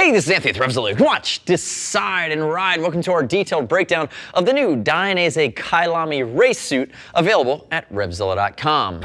Hey, this is Anthony with RevZilla. Watch, decide, and ride. Welcome to our detailed breakdown of the new Dainese Kyalami race suit available at RevZilla.com.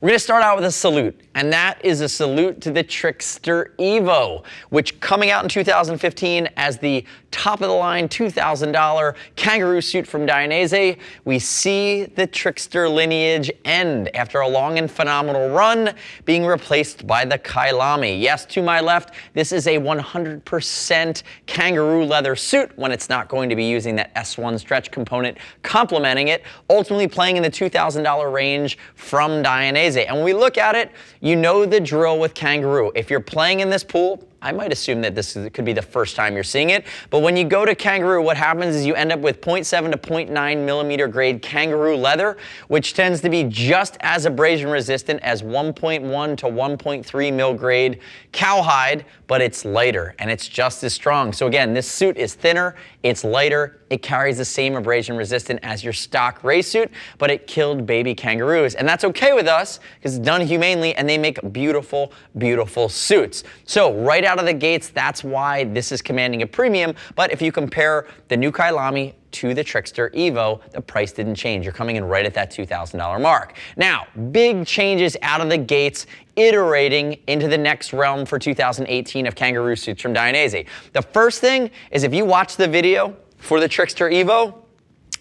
We're going to start out with a salute, and that is a salute to the Trickster EVO, which coming out in 2015 as the top-of-the-line $2,000 kangaroo suit from Dainese. We see the Trickster lineage end after a long and phenomenal run, being replaced by the Kyalami. Yes, to my left, this is a 100% kangaroo leather suit when it's not going to be using that S1 stretch component complementing it, ultimately playing in the $2,000 range from Dainese. And when we look at it, you know the drill with kangaroo. If you're playing in this pool, I might assume that this could be the first time you're seeing it, but when you go to kangaroo, what happens is you end up with 0.7 to 0.9 millimeter grade kangaroo leather, which tends to be just as abrasion resistant as 1.1 to 1.3 mil grade cowhide, but it's lighter and it's just as strong. So again, this suit is thinner, it's lighter, it carries the same abrasion resistant as your stock race suit, but it killed baby kangaroos. And that's okay with us because it's done humanely and they make beautiful, beautiful suits. So right out of the gates, that's why this is commanding a premium. But if you compare the new Kyalami to the Trickster EVO, the price didn't change. You're coming in right at that $2,000 mark. Now, big changes out of the gates, iterating into the next realm for 2018 of kangaroo suits from Dainese. The first thing is if you watch the video for the Trickster EVO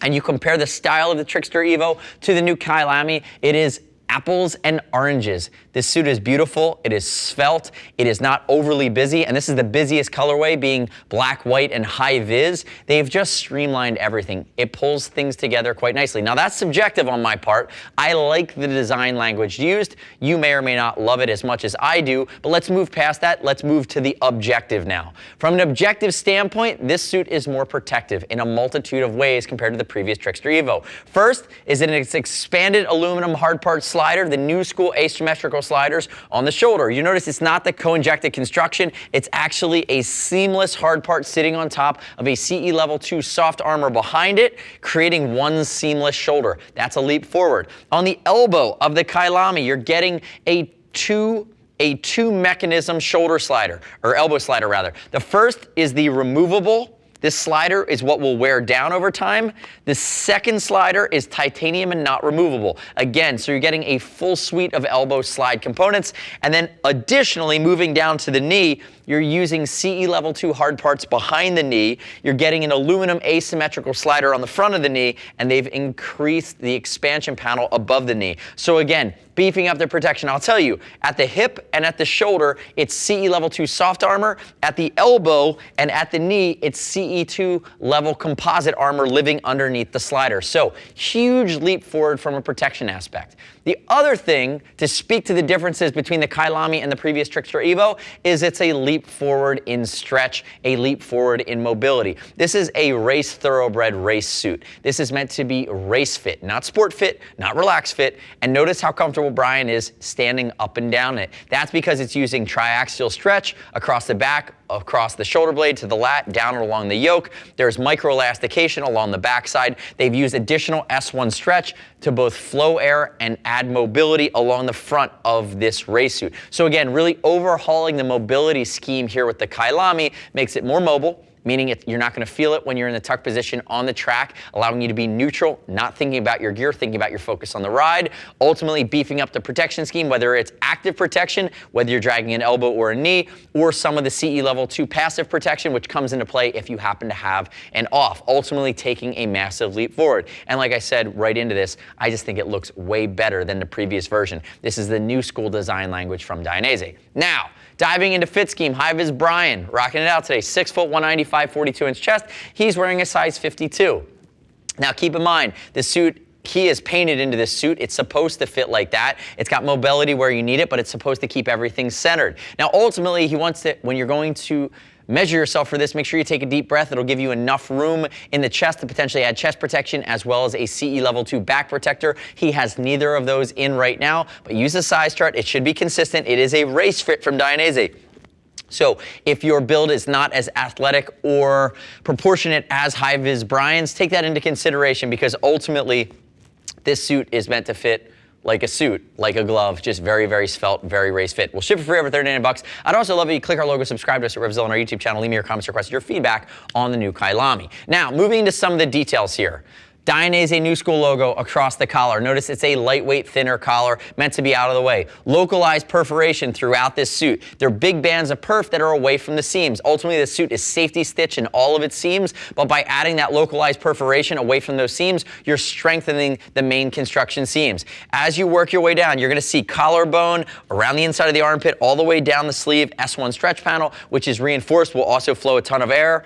and you compare the style of the Trickster EVO to the new Kyalami, it is apples and oranges. This suit is beautiful, it is svelte, it is not overly busy, and this is the busiest colorway being black, white, and high vis. They've just streamlined everything. It pulls things together quite nicely. Now that's subjective on my part. I like the design language used. You may or may not love it as much as I do, but let's move past that. Let's move to the objective now. From an objective standpoint, this suit is more protective in a multitude of ways compared to the previous Trickster EVO. First is in its expanded aluminum hard part slider, the new school asymmetrical sliders on the shoulder. You notice it's not the co-injected construction, it's actually a seamless hard part sitting on top of a CE level 2 soft armor behind it, creating one seamless shoulder. That's a leap forward. On the elbow of the Kyalami, you're getting a two mechanism shoulder slider, or elbow slider rather. The first is the removable. This slider is what will wear down over time. The second slider is titanium and not removable. Again, so you're getting a full suite of elbow slide components. And then additionally, moving down to the knee, you're using CE level 2 hard parts behind the knee. You're getting an aluminum asymmetrical slider on the front of the knee, and they've increased the expansion panel above the knee. So again, beefing up their protection. I'll tell you, at the hip and at the shoulder, it's CE level 2 soft armor. At the elbow and at the knee, it's CE2 level composite armor living underneath the slider. So huge leap forward from a protection aspect. The other thing to speak to the differences between the Kyalami and the previous Trickster EVO is it's a leap forward in stretch, a leap forward in mobility. This is a race thoroughbred race suit. This is meant to be race fit, not sport fit, not relax fit. And notice how comfortable Brian is standing up and down it. That's because it's using triaxial stretch across the back, across the shoulder blade to the lat, down along the yoke. There's micro elastication along the backside. They've used additional S1 stretch to both flow air and add mobility along the front of this race suit. So again, really overhauling the mobility scheme here with the Kyalami makes it more mobile, meaning you're not going to feel it when you're in the tuck position on the track, allowing you to be neutral, not thinking about your gear, thinking about your focus on the ride, ultimately beefing up the protection scheme, whether it's active protection, whether you're dragging an elbow or a knee, or some of the CE level 2 passive protection, which comes into play if you happen to have an off, ultimately taking a massive leap forward. And like I said, right into this, I just think it looks way better than the previous version. This is the new school design language from Dainese. Now, diving into fit scheme, high-vis Brian, rocking it out today, 6 foot, 195, 42-inch chest. He's wearing a size 52. Now keep in mind, the suit, he is painted into this suit. It's supposed to fit like that. It's got mobility where you need it, but it's supposed to keep everything centered. Now ultimately, he wants to, when you're going to measure yourself for this, make sure you take a deep breath. It'll give you enough room in the chest to potentially add chest protection as well as a CE level 2 back protector. He has neither of those in right now, but use the size chart. It should be consistent. It is a race fit from Dainese. So if your build is not as athletic or proportionate as high-vis Brian's, take that into consideration because ultimately this suit is meant to fit like a suit, like a glove, just very, very svelte, very race fit. We'll ship it free over $39. I'd also love if you click our logo, subscribe to us at RevZilla on our YouTube channel, leave me your comments, requests, your feedback on the new Kyalami. Now, moving into some of the details here. Dainese New School logo across the collar. Notice it's a lightweight, thinner collar meant to be out of the way. Localized perforation throughout this suit. They're big bands of perf that are away from the seams. Ultimately, the suit is safety stitch in all of its seams, but by adding that localized perforation away from those seams, you're strengthening the main construction seams. As you work your way down, you're going to see collarbone around the inside of the armpit, all the way down the sleeve, S1 stretch panel, which is reinforced, will also flow a ton of air.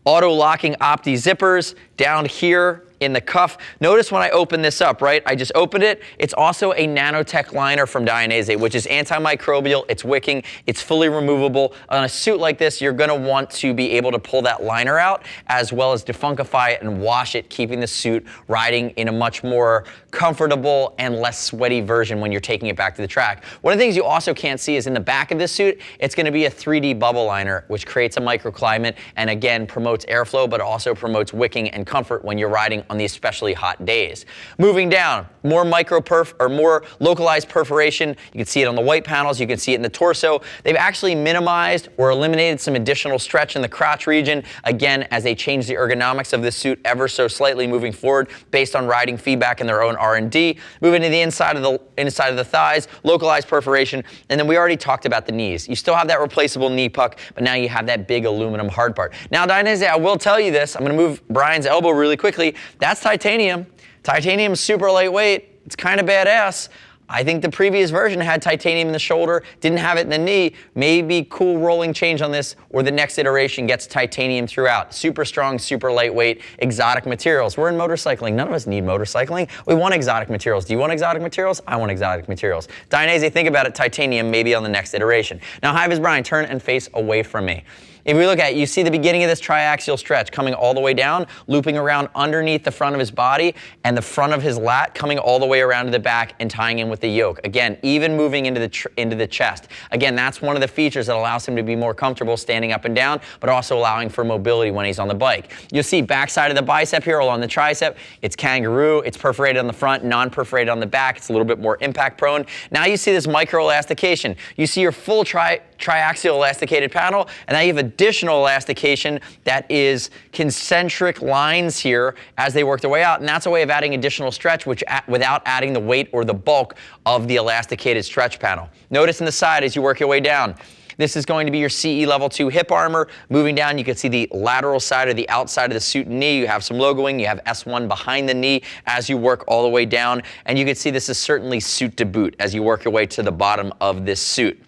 Auto-locking Opti zippers down here in the cuff. Notice when I open this up, right? I just opened it. It's also a nanotech liner from Dainese, which is antimicrobial, it's wicking, it's fully removable. On a suit like this, you're gonna want to be able to pull that liner out as well as defunctify it and wash it, keeping the suit riding in a much more comfortable and less sweaty version when you're taking it back to the track. One of the things you also can't see is in the back of this suit, it's gonna be a 3D bubble liner, which creates a microclimate and again, promotes airflow, but also promotes wicking and comfort when you're riding on these especially hot days. Moving down, more micro perf or more localized perforation. You can see it on the white panels, you can see it in the torso. They've actually minimized or eliminated some additional stretch in the crotch region, again, as they change the ergonomics of this suit ever so slightly moving forward based on riding feedback and their own R&D. Moving to the inside of the thighs, localized perforation, and then we already talked about the knees. You still have that replaceable knee puck, but now you have that big aluminum hard part. Now, Dainese, I will tell you this, I'm gonna move Brian's elbow really quickly. That's titanium. Titanium's super lightweight. It's kind of badass. I think the previous version had titanium in the shoulder, didn't have it in the knee. Maybe cool rolling change on this, or the next iteration gets titanium throughout. Super strong, super lightweight, exotic materials. We're in motorcycling. None of us need motorcycling. We want exotic materials. Do you want exotic materials? I want exotic materials. Dainese, think about it, titanium maybe on the next iteration. Now, hi, Ms. Brian, turn and face away from me. If we look at it, you see the beginning of this triaxial stretch coming all the way down, looping around underneath the front of his body and the front of his lat coming all the way around to the back and tying in with the yoke. Again, even moving into the chest. Again, that's one of the features that allows him to be more comfortable standing up and down, but also allowing for mobility when he's on the bike. You'll see backside of the bicep here along the tricep. It's kangaroo. It's perforated on the front, non-perforated on the back. It's a little bit more impact prone. Now you see this micro elastication. You see your full triaxial elasticated panel, and now you have additional elastication that is concentric lines here as they work their way out, and that's a way of adding additional stretch without adding the weight or the bulk of the elasticated stretch panel. Notice in the side as you work your way down, this is going to be your CE level 2 hip armor. Moving down, you can see the lateral side or the outside of the suit and knee. You have some logoing. You have S1 behind the knee as you work all the way down. And you can see this is certainly suit to boot as you work your way to the bottom of this suit.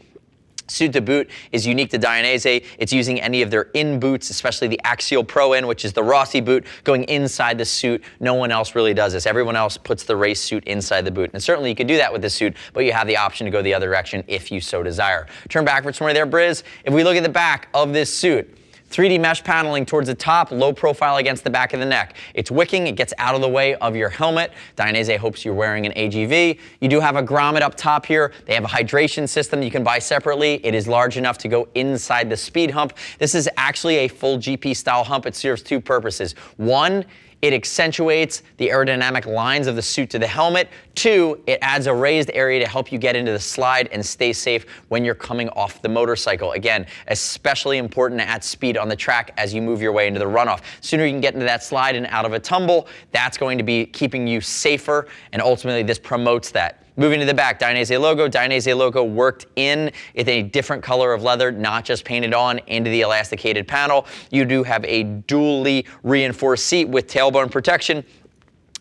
Suit to boot is unique to Dainese. It's using any of their in boots, especially the Axial Pro In, which is the Rossi boot, going inside the suit. No one else really does this. Everyone else puts the race suit inside the boot. And certainly you could do that with the suit, but you have the option to go the other direction if you so desire. Turn backwards from there, Briz. If we look at the back of this suit, 3D mesh paneling towards the top, low profile against the back of the neck. It's wicking, it gets out of the way of your helmet. Dainese hopes you're wearing an AGV. You do have a grommet up top here. They have a hydration system you can buy separately. It is large enough to go inside the speed hump. This is actually a full GP style hump. It serves two purposes. One, it accentuates the aerodynamic lines of the suit to the helmet. Two, it adds a raised area to help you get into the slide and stay safe when you're coming off the motorcycle. Again, especially important at speed on the track as you move your way into the runoff. Sooner you can get into that slide and out of a tumble, that's going to be keeping you safer, and ultimately this promotes that. Moving to the back, Dainese logo worked in a different color of leather, not just painted on into the elasticated panel. You do have a dually reinforced seat with tailbone protection.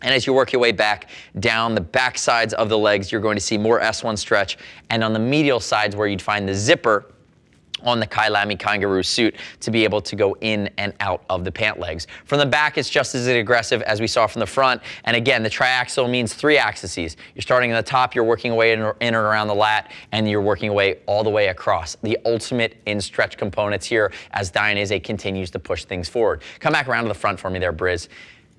And as you work your way back down the back sides of the legs, you're going to see more S1 stretch. And on the medial sides where you'd find the zipper on the Kyalami kangaroo suit to be able to go in and out of the pant legs. From the back, it's just as aggressive as we saw from the front. And again, the triaxial means 3 axes. You're starting at the top, you're working away in and around the lat, and you're working away all the way across. The ultimate in stretch components here as Dainese continues to push things forward. Come back around to the front for me there, Briz.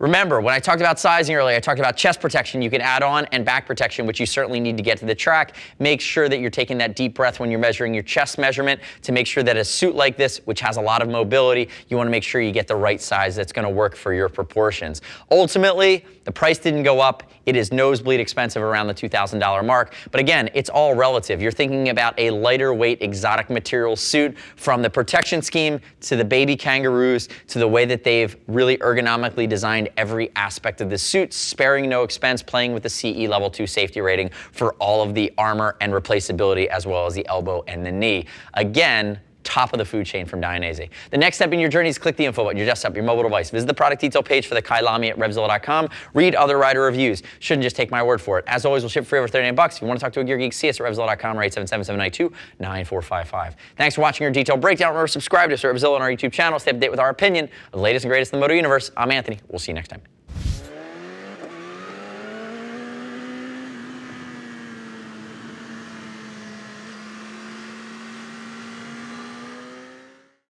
Remember, when I talked about sizing earlier, I talked about chest protection you can add on and back protection, which you certainly need to get to the track. Make sure that you're taking that deep breath when you're measuring your chest measurement to make sure that a suit like this, which has a lot of mobility, you want to make sure you get the right size that's going to work for your proportions. Ultimately, the price didn't go up. It is nosebleed expensive around the $2,000 mark. But again, it's all relative. You're thinking about a lighter weight exotic material suit, from the protection scheme to the baby kangaroos to the way that they've really ergonomically designed every aspect of the suit, sparing no expense, playing with the CE Level 2 safety rating for all of the armor and replaceability, as well as the elbow and the knee. Again, top of the food chain from Dainese. The next step in your journey is click the info button, your desktop, your mobile device. Visit the product detail page for the Kyalami at RevZilla.com. Read other rider reviews. Shouldn't just take my word for it. As always, we'll ship free over $39. If you want to talk to a gear geek, see us at RevZilla.com or 877-792-9455. Thanks for watching our detailed breakdown. Remember, subscribe to us at RevZilla on our YouTube channel. Stay up to date with our opinion of the latest and greatest in the moto universe. I'm Anthony. We'll see you next time.